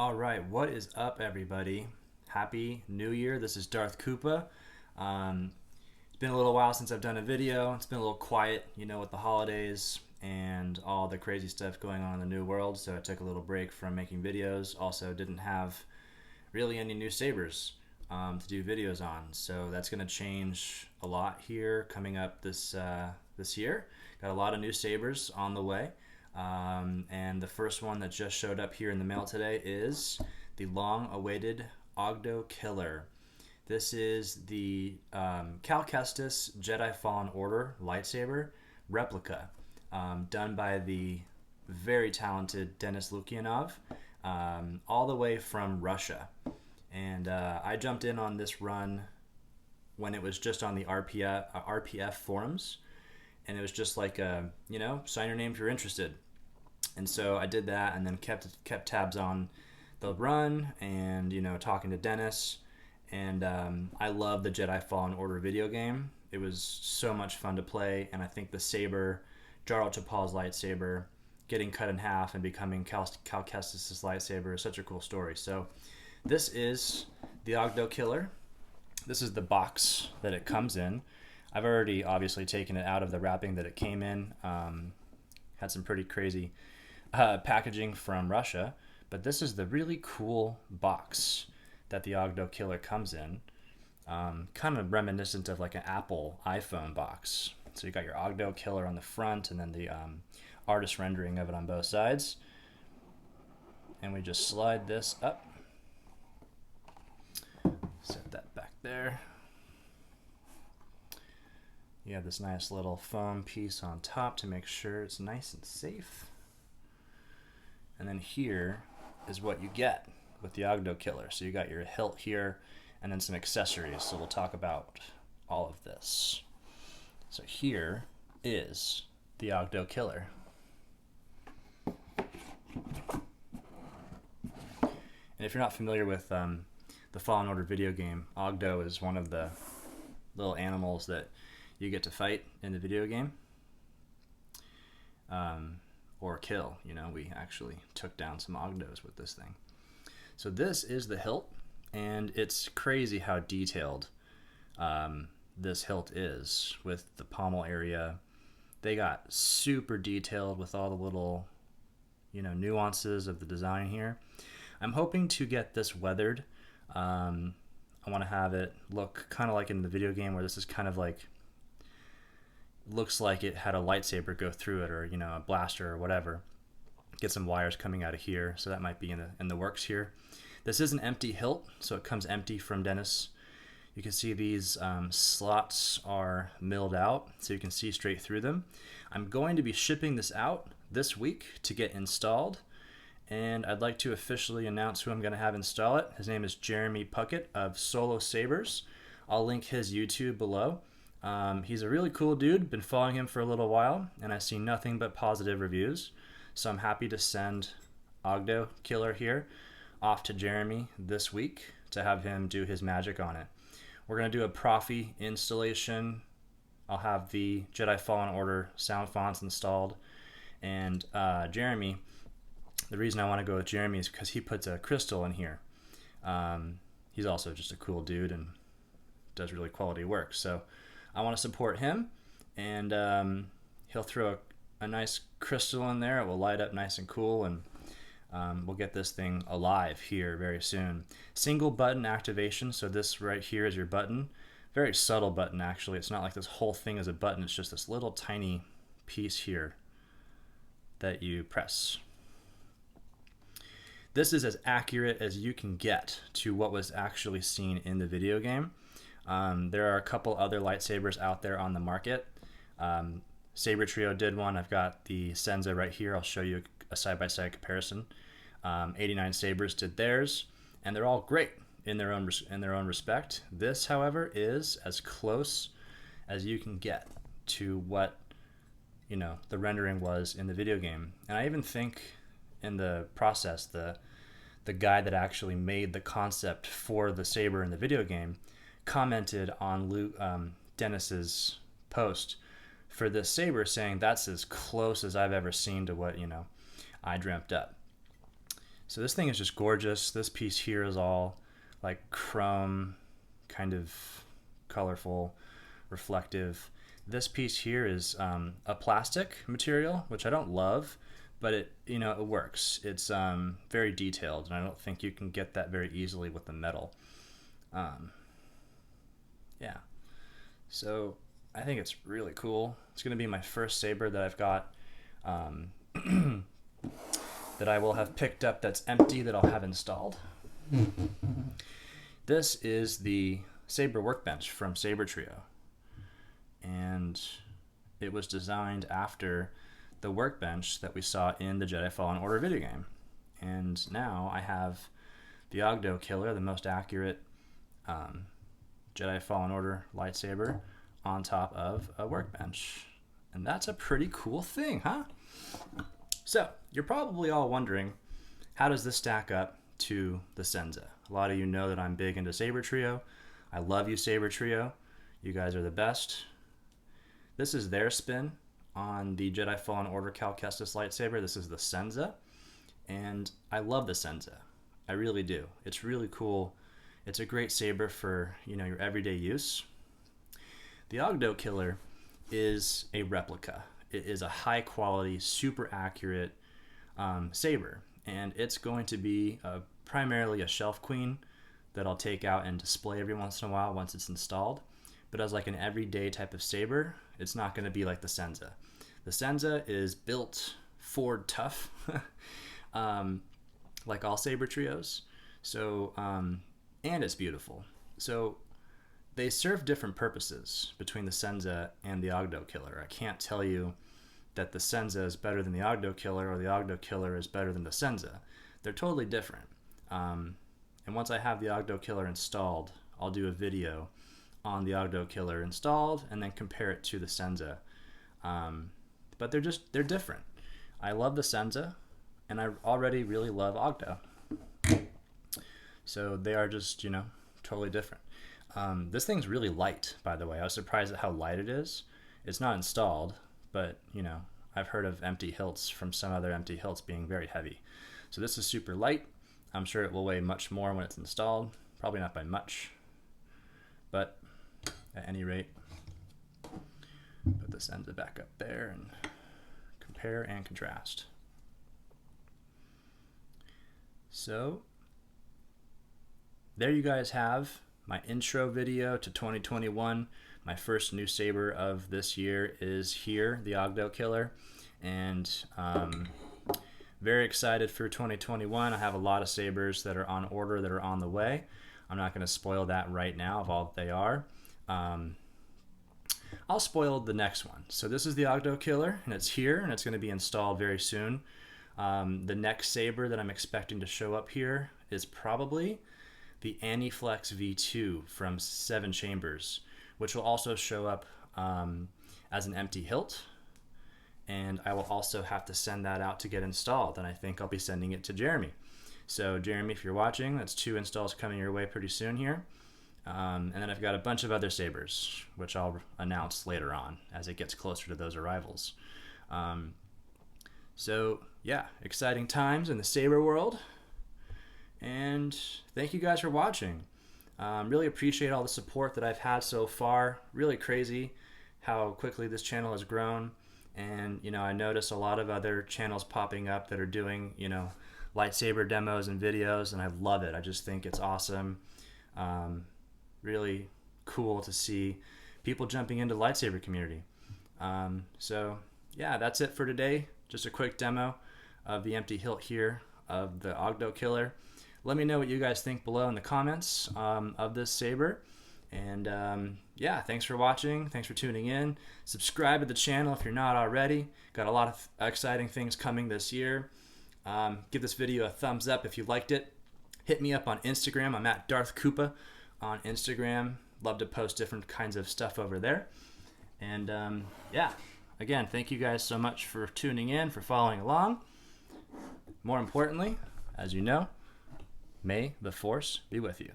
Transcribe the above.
All right, what is up, everybody? Happy New Year. This is Darth Koopa. It's been a little while since I've done a video. It's been a little quiet, with the holidays and all the crazy stuff going on in the new world, so I took a little break from making videos. Also, didn't have really any new sabers to do videos on, so that's going to change a lot here coming up this year. Got a lot of new sabers on the way. And the first one that just showed up here in the mail today is the long-awaited Oggdo Killer. This is the Cal Kestis Jedi Fallen Order lightsaber replica, done by the very talented Denis Lukyanov, all the way from Russia. And I jumped in on this run when it was just on the RPF forums. And it was just like, sign your name if you're interested. And so I did that, and then kept tabs on the run, and talking to Dennis. And I love the Jedi Fallen Order video game. It was so much fun to play, and I think the saber, Jarl Chapal's lightsaber, getting cut in half and becoming Cal Kestis' lightsaber is such a cool story. So this is the Oggdo Killer. This is the box that it comes in. I've already obviously taken it out of the wrapping that it came in. Had some pretty crazy packaging from Russia, but this is the really cool box that the Oggdo Killer comes in. Kind of reminiscent of like an Apple iPhone box. So you got your Oggdo Killer on the front, and then the artist rendering of it on both sides. And we just slide this up. Set that back there. You have this nice little foam piece on top to make sure it's nice and safe. And then here is what you get with the Oggdo Killer. So you got your hilt here, and then some accessories. So we'll talk about all of this. So here is the Oggdo Killer. And if you're not familiar with the Fallen Order video game, Ogdo is one of the little animals that you get to fight in the video game, or kill. We actually took down some Ogdos with this thing. So this is the hilt, and it's crazy how detailed this hilt is with the pommel area. They got super detailed with all the little, nuances of the design here. I'm hoping to get this weathered. I want to have it look kind of like in the video game, where this is kind of like, looks like it had a lightsaber go through it, or a blaster or whatever. Get some wires coming out of here, so that might be in the works here. This is an empty hilt, so it comes empty from Dennis. You can see these slots are milled out, so you can see straight through them. I'm going to be shipping this out this week to get installed, and I'd like to officially announce who I'm going to have install it. His name is Jeremy of Solo Sabers. I'll link his YouTube below. He's a really cool dude. Been following him for a little while, and I see nothing but positive reviews. So I'm happy to send Oggdo Killer here off to Jeremy this week to have him do his magic on it. We're going to do a proffie installation. I'll have the Jedi Fallen Order sound fonts installed. And Jeremy, the reason I want to go with Jeremy is because he puts a crystal in here. He's also just a cool dude and does really quality work. So I want to support him, and he'll throw a nice crystal in there. It will light up nice and cool, and we'll get this thing alive here very soon. Single button activation, so this right here is your button. Very subtle button, actually. It's not like this whole thing is a button. It's just this little tiny piece here that you press. This is as accurate as you can get to what was actually seen in the video game. There are a couple other lightsabers out there on the market. Saber Trio did one. I've got the Senza right here. I'll show you a side-by-side comparison. 89 Sabers did theirs, and they're all great in their own respect. This, however, is as close as you can get to what the rendering was in the video game. And I even think in the process, the guy that actually made the concept for the saber in the video game commented on Dennis's post for this saber, saying that's as close as I've ever seen to what I dreamt up. So this thing is just gorgeous. This piece here is all like chrome, kind of colorful, reflective. This piece here is a plastic material, which I don't love, but it works. It's very detailed, and I don't think you can get that very easily with the metal. Yeah, so I think it's really cool. It's going to be my first saber that I've got that I will have picked up that's empty that I'll have installed. This is the saber workbench from Saber Trio, and it was designed after the workbench that we saw in the Jedi Fallen Order video game. And now I have the Ogdo Killer, the most accurate Jedi Fallen Order lightsaber, on top of a workbench. And that's a pretty cool thing, huh? So, you're probably all wondering, how does this stack up to the Senza? A lot of you know that I'm big into Saber Trio. I love you, Saber Trio. You guys are the best. This is their spin on the Jedi Fallen Order Cal Kestis lightsaber. This is the Senza, and I love the Senza. I really do. It's really cool. It's a great saber for, your everyday use. The Ogdo Killer is a replica. It is a high quality, super accurate saber, and it's going to be primarily a shelf queen that I'll take out and display every once in a while once it's installed. But as like an everyday type of saber, it's not going to be like the Senza. The Senza is built Ford tough, like all saber trios. So, and it's beautiful. So they serve different purposes between the Senza and the Ogdo Killer. I can't tell you that the Senza is better than the Ogdo Killer or the Ogdo Killer is better than the Senza. They're totally different. And once I have the Ogdo Killer installed, I'll do a video on the Ogdo Killer installed and then compare it to the Senza. But they're different. I love the Senza, and I already really love Ogdo. So they are just, totally different. This thing's really light, by the way. I was surprised at how light it is. It's not installed, but, I've heard of empty hilts from some other empty hilts being very heavy. So this is super light. I'm sure it will weigh much more when it's installed. Probably not by much, but at any rate, put the Senza back up there and compare and contrast. So there you guys have my intro video to 2021. My first new saber of this year is here, the Ogdo Killer, and very excited for 2021. I have a lot of sabers that are on order, that are on the way. I'm not going to spoil that right now of all that they are. I'll spoil the next one. So this is the Ogdo Killer, and it's here, and it's going to be installed very soon. The next saber that I'm expecting to show up here is probably the Aniflex V2 from 7 Chambers, which will also show up as an empty hilt. And I will also have to send that out to get installed, and I think I'll be sending it to Jeremy. So Jeremy, if you're watching, that's 2 installs coming your way pretty soon here. And then I've got a bunch of other sabers, which I'll announce later on as it gets closer to those arrivals. So yeah, exciting times in the saber world. And thank you guys for watching. Really appreciate all the support that I've had so far. Really crazy how quickly this channel has grown. And, I notice a lot of other channels popping up that are doing, lightsaber demos and videos, and I love it. I just think it's awesome. Really cool to see people jumping into the lightsaber community. So, yeah, that's it for today. Just a quick demo of the empty hilt here of the Ogdo Killer. Let me know what you guys think below in the comments of this saber. And yeah, thanks for watching. Thanks for tuning in. Subscribe to the channel if you're not already. Got a lot of exciting things coming this year. Give this video a thumbs up if you liked it. Hit me up on Instagram. I'm at Darth Koopa on Instagram. Love to post different kinds of stuff over there. And yeah, again, thank you guys so much for tuning in, for following along. More importantly, as you know, may the Force be with you.